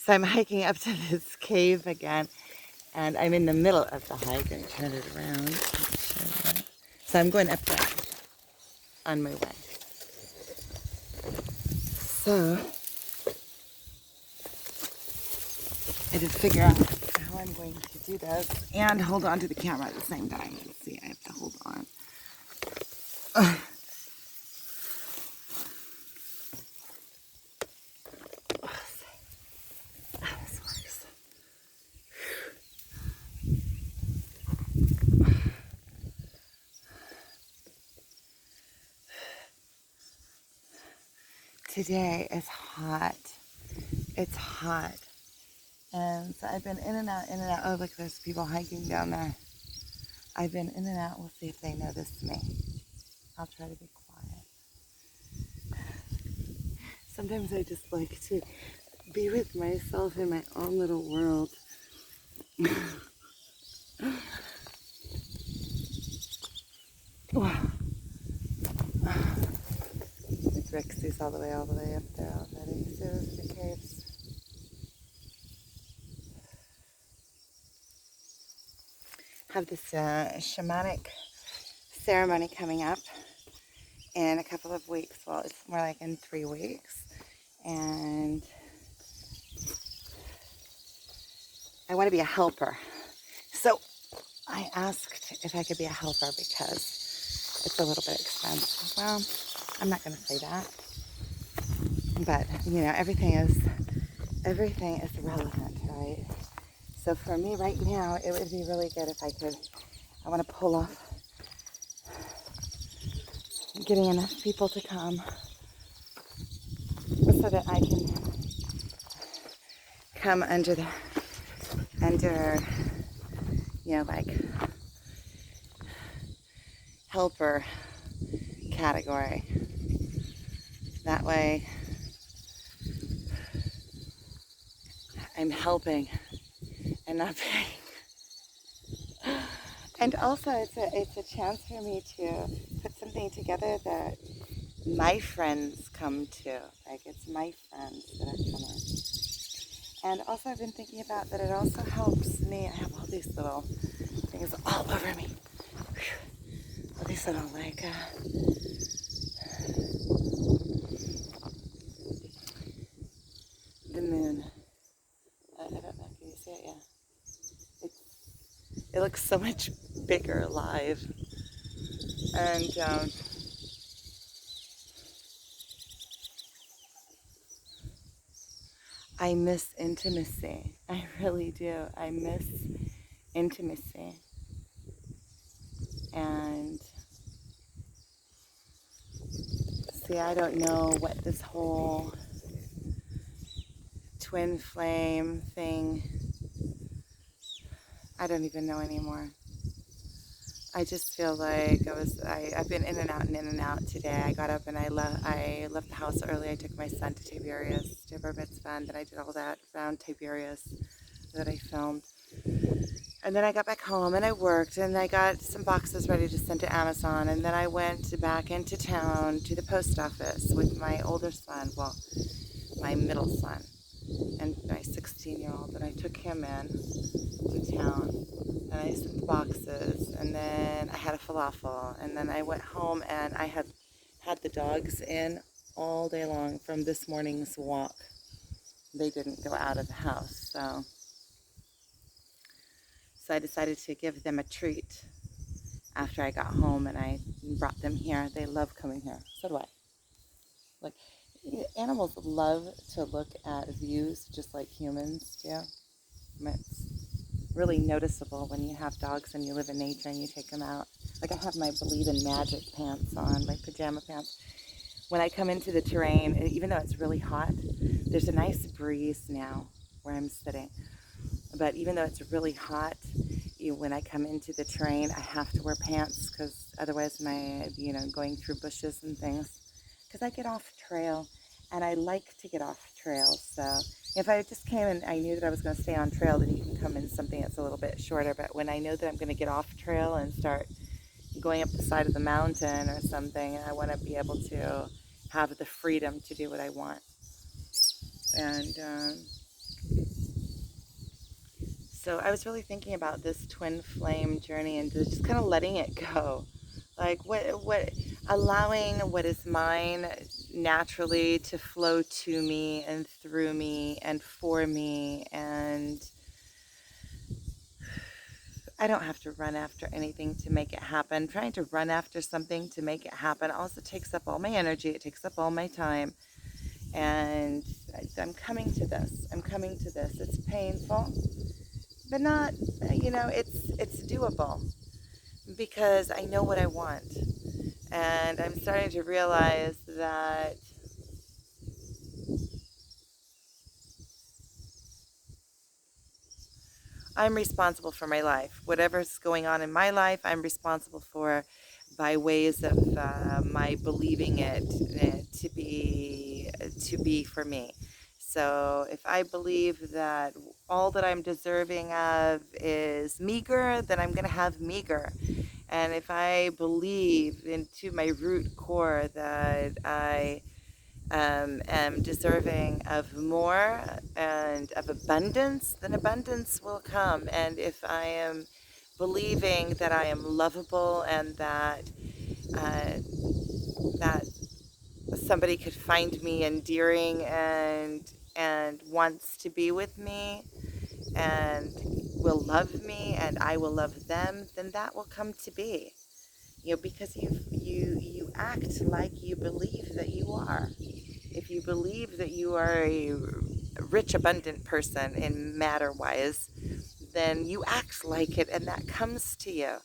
So I'm hiking up to this cave again, and I'm in the middle of the hike. And turn it around. So I'm going up there on my way. So I just figure out how I'm going to do this and hold on to the camera at the same time. Let's see, I have to hold on. This works. Today is hot. It's hot. And so I've been in and out, in and out. Oh, look, there's people hiking down there. I've been in and out. We'll see if they notice me. I'll try to be quiet. Sometimes I just like to be with myself in my own little world. Rexy's all the way up there already. So there's the caves. Have this shamanic ceremony coming up in a couple of weeks. Well, it's more like in 3 weeks. And I want to be a helper. So I asked if I could be a helper because it's a little bit expensive. Well, I'm not going to say that. But, you know, everything is relevant, right? So for me right now, it would be really good if I want to pull off getting enough people to come so that I can come under, you know, like helper category. That way I'm helping and not paying. And also it's a chance for me to put something together that my friends come to. Like, it's my friends that are coming. And also I've been thinking about that it also helps me. I have all these little things all over me. Whew. All these little, like, the moon. I don't know, can you see it? Yeah. It looks so much bigger alive. And I miss intimacy. I really do. I miss intimacy. And see, I don't know what this whole twin flame thing, I don't even know anymore. I just feel like I've been in and out and in and out today. I got up and I left the house early. I took my son to Tiberias, to bar mitzvah, and then I did all that around Tiberias that I filmed. And then I got back home and I worked and I got some boxes ready to send to Amazon. And then I went back into town to the post office with my older son, well, my middle son, and my 16-year-old. And I took him in to town and I sent the boxes. And then I had a falafel. And then I went home and I had the dogs in all day long from this morning's walk. They didn't go out of the house, so I decided to give them a treat after I got home and I brought them here. They love coming here. So do I. Like, animals love to look at views just like humans do. It's really noticeable when you have dogs and you live in nature and you take them out. Like, I have my Believe in Magic pants on, my pajama pants. When I come into the terrain, even though it's really hot, there's a nice breeze now where I'm sitting. But even though it's really hot, when I come into the terrain, I have to wear pants because otherwise going through bushes and things. Because I get off trail and I like to get off trail. So if I just came and I knew that I was going to stay on trail, then you can come in something that's a little bit shorter. But when I know that I'm going to get off trail and start going up the side of the mountain or something, I want to be able to have the freedom to do what I want. And So I was really thinking about this twin flame journey and just kind of letting it go. Like allowing what is mine naturally to flow to me and through me and for me. And I don't have to run after anything to make it happen. Trying to run after something to make it happen also takes up all my energy. It takes up all my time. And I'm coming to this. I'm coming to this. It's painful, but not, it's doable because I know what I want. And I'm starting to realize that I'm responsible for my life. Whatever's going on in my life, I'm responsible for by ways of my believing it to be for me. So if I believe that all that I'm deserving of is meager, then I'm going to have meager. And if I believe into my root core that I am deserving of more and of abundance, then abundance will come. And if I am believing that I am lovable and uh, that somebody could find me endearing and wants to be with me and will love me and I will love them, then that will come to be. Because you act like you believe that you are. If you believe that you are a rich, abundant person in matter-wise, then you act like it and that comes to you.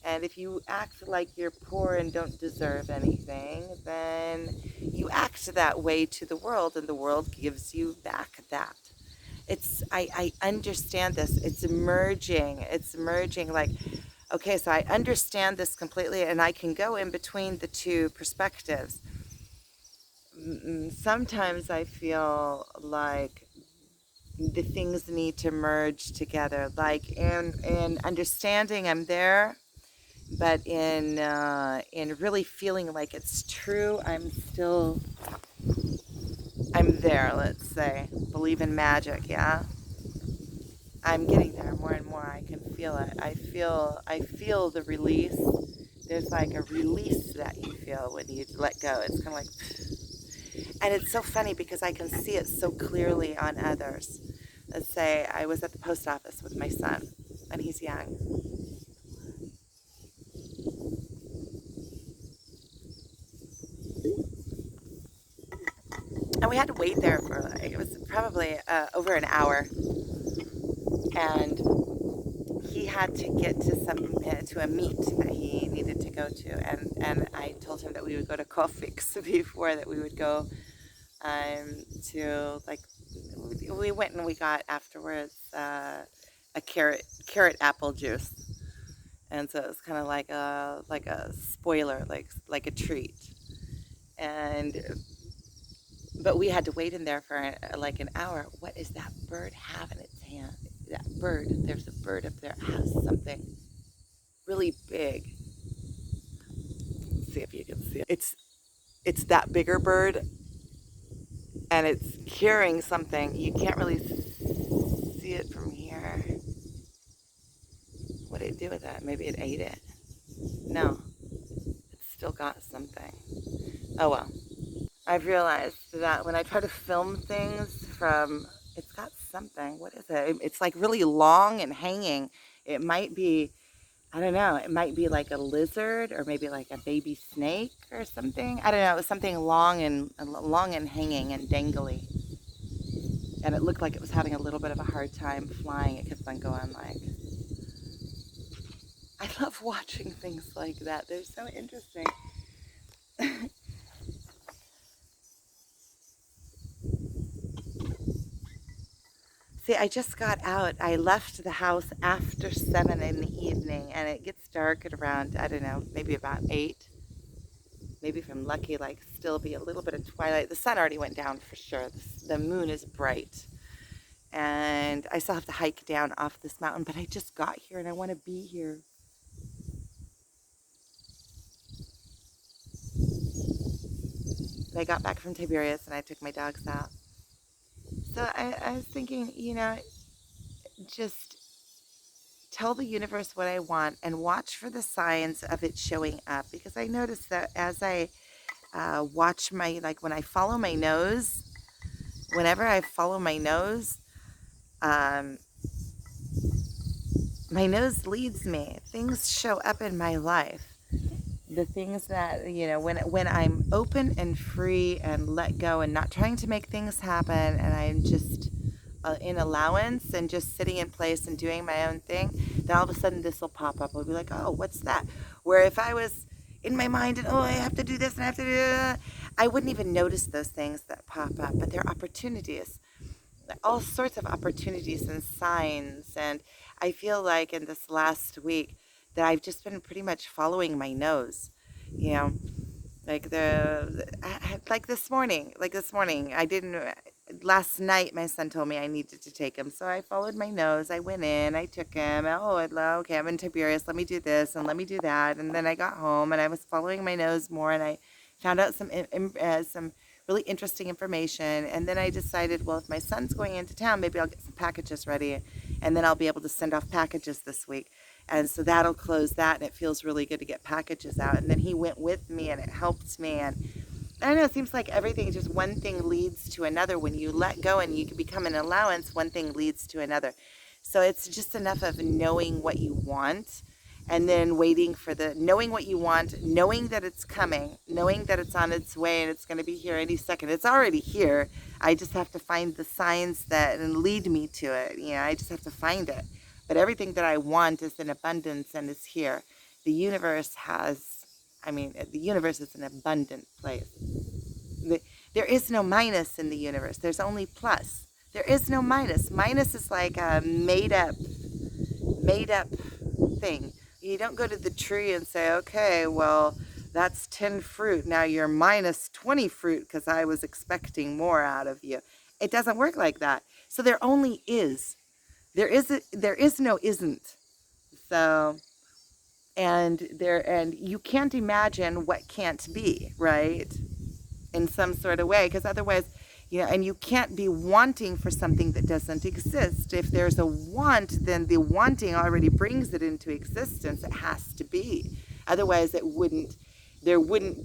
And if you act like you're poor and don't deserve anything, then you act that way to the world and the world gives you back that. I understand this. It's emerging. It's emerging like, okay, so I understand this completely and I can go in between the two perspectives. Sometimes I feel like the things need to merge together. Like in understanding, I'm there, but in really feeling like it's true, I'm there. Let's say, believe in magic. Yeah, I'm getting there more and more. I can feel it. I feel the release. There's like a release that you feel when you let go. It's kind of like. And it's so funny because I can see it so clearly on others. Let's say I was at the post office with my son, and he's young. And we had to wait there for, like, it was probably over an hour. And he had to get to a meet that he needed to go to. And I told him that we would go to Kofix before, that we would go to, like, we went and we got afterwards a carrot apple juice. And so it was kind of like a spoiler, like a treat. And but we had to wait in there for like an hour. What does that bird have in its hand? That bird, there's a bird up there, has something really big. Let's see if you can see it. It's that bigger bird, and it's carrying something. You can't really see it from here. What did it do with that? Maybe it ate it. No, it's still got something. Oh well. I've realized that when I try to film things from, it's got something. What is it? It's like really long and hanging. It might be, I don't know, it might be like a lizard or maybe like a baby snake or something. I don't know. It was something long and hanging and dangly. And it looked like it was having a little bit of a hard time flying. It kept on going like, I love watching things like that. They're so interesting. See, I just got out. I left the house after 7 in the evening, and it gets dark at around, I don't know, maybe about 8. Maybe if I'm lucky, like, still be a little bit of twilight. The sun already went down for sure. The moon is bright. And I still have to hike down off this mountain, but I just got here and I want to be here. I got back from Tiberias and I took my dogs out. So I was thinking, just tell the universe what I want and watch for the signs of it showing up. Because I noticed that as I watch like when I follow my nose, whenever I follow um, my nose leads me. Things show up in my life. The things that, when I'm open and free and let go and not trying to make things happen, and I'm just in allowance and just sitting in place and doing my own thing, then all of a sudden this will pop up. I'll be like, oh, what's that? Where if I was in my mind and, oh, I have to do this and I have to do that, I wouldn't even notice those things that pop up. But they're opportunities, all sorts of opportunities and signs. And I feel like in this last week that I've just been pretty much following my nose, you know, like this morning, I didn't, last night my son told me I needed to take him. So I followed my nose. I went in, I took him. Oh, okay, I'm in Tiberias. Let me do this and let me do that. And then I got home and I was following my nose more, and I found out some really interesting information. And then I decided, well, if my son's going into town, maybe I'll get some packages ready, and then I'll be able to send off packages this week. And so that'll close that, and it feels really good to get packages out. And then he went with me, and it helped me. And I don't know, it seems like everything, just one thing leads to another. When you let go and you can become an allowance, one thing leads to another. So it's just enough of knowing what you want, and then waiting for knowing what you want, knowing that it's coming, knowing that it's on its way and it's going to be here any second. It's already here. I just have to find the signs that and lead me to it. I just have to find it. But everything that I want is in abundance and is here. The universe the universe is an abundant place. There is no minus in the universe. There's only plus. There is no minus. Minus is like a made up thing. You don't go to the tree and say, okay, well, that's 10 fruit. Now you're minus 20 fruit because I was expecting more out of you. It doesn't work like that. So there only is. There is no isn't. So, and you can't imagine what can't be, right? In some sort of way, because otherwise, and you can't be wanting for something that doesn't exist. If there's a want, then the wanting already brings it into existence. It has to be. Otherwise, there wouldn't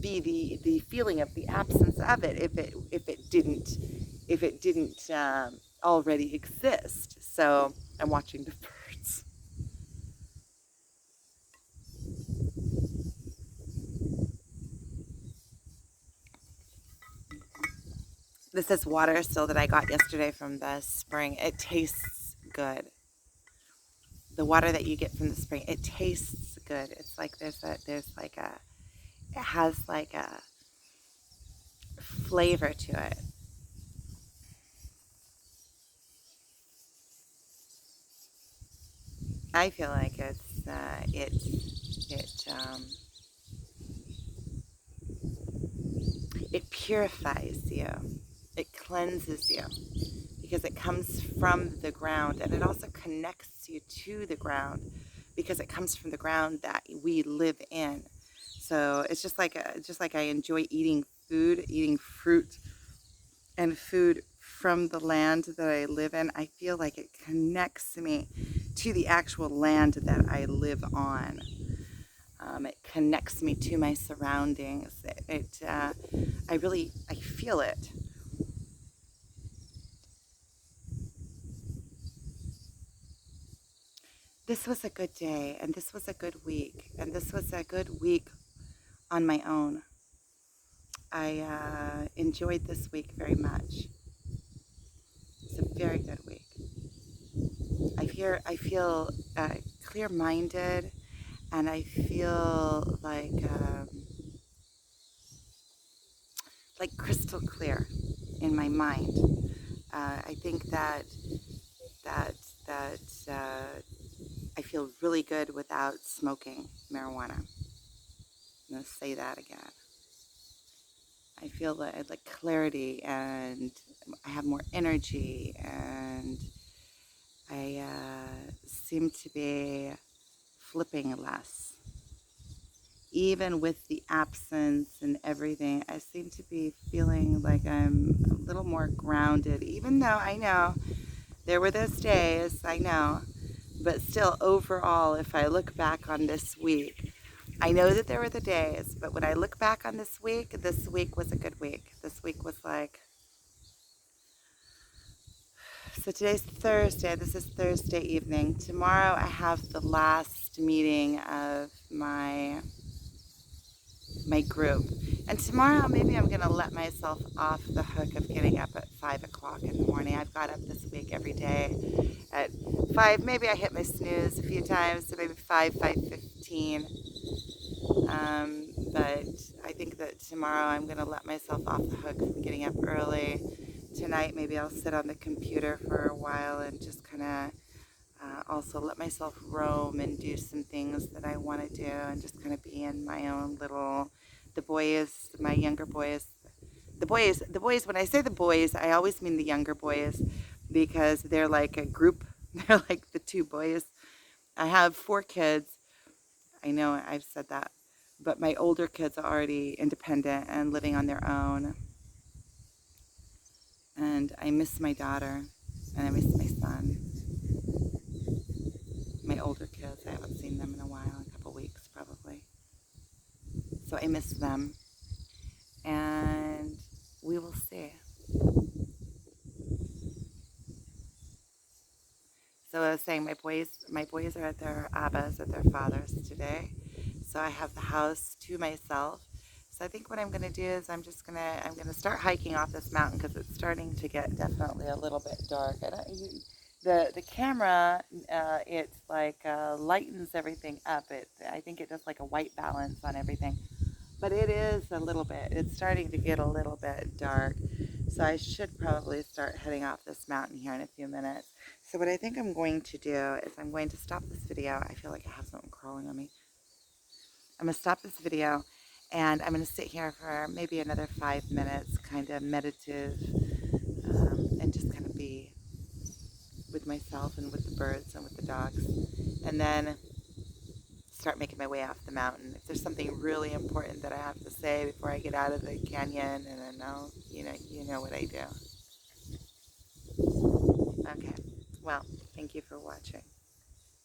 be the feeling of the absence of it if it didn't already exist. So I'm watching the birds. This is water still that I got yesterday from the spring. It tastes good. The water that you get from the spring, it tastes good. It's like it has like a flavor to it. I feel like it purifies you. It cleanses you because it comes from the ground, and it also connects you to the ground because it comes from the ground that we live in. So it's just like I enjoy eating fruit and food from the land that I live in. I feel like it connects me to the actual land that I live on. It connects me to my surroundings. I feel it. This was a good day, and this was a good week, and this was a good week on my own. I enjoyed this week very much. It's a very good week. I feel clear-minded, and I feel like crystal clear in my mind. I think that that I feel really good without smoking marijuana. I'm gonna say that again. I feel like clarity, and I have more energy, and I seem to be flipping less. even with the absence and everything, I seem to be feeling like I'm a little more grounded, even though I know there were those days, I know, but still overall, if I look back on this week, I know that there were the days, but when I look back on this week was a good week. This week was like, so today's Thursday. This is Thursday evening. Tomorrow I have the last meeting of my group. And tomorrow maybe I'm going to let myself off the hook of getting up at 5 o'clock in the morning. I've got up this week every day at 5. Maybe I hit my snooze a few times, so maybe 5, 5:15. But I think that tomorrow I'm going to let myself off the hook from getting up early. Tonight maybe I'll sit on the computer for a while and just kind of also let myself roam and do some things that I want to do and just kind of be in my own little, the boys, my younger boys, the boys, when I say the boys, I always mean the younger boys because they're like a group. They're like the two boys. I have 4 kids. I know I've said that, but my older kids are already independent and living on their own. And I miss my daughter and I miss my son. My older kids, I haven't seen them in a while, a couple weeks probably. So I miss them. And we will see. So I was saying my boys are at their abbas, at their fathers today. So I have the house to myself. So I think what I'm going to do is I'm gonna start hiking off this mountain because it's starting to get definitely a little bit dark. The camera it's like lightens everything up. I think it does like a white balance on everything. But it is a little bit. It's starting to get a little bit dark. So I should probably start heading off this mountain here in a few minutes. So what I think I'm going to do is I'm going to stop this video. I feel like I have something crawling on me. I'm going to stop this video and I'm going to sit here for maybe another 5 minutes, kind of meditative, and just kind of be with myself and with the birds and with the dogs. And then start making my way off the mountain. If there's something really important that I have to say before I get out of the canyon, and then you know what I do. Okay. Well, thank you for watching.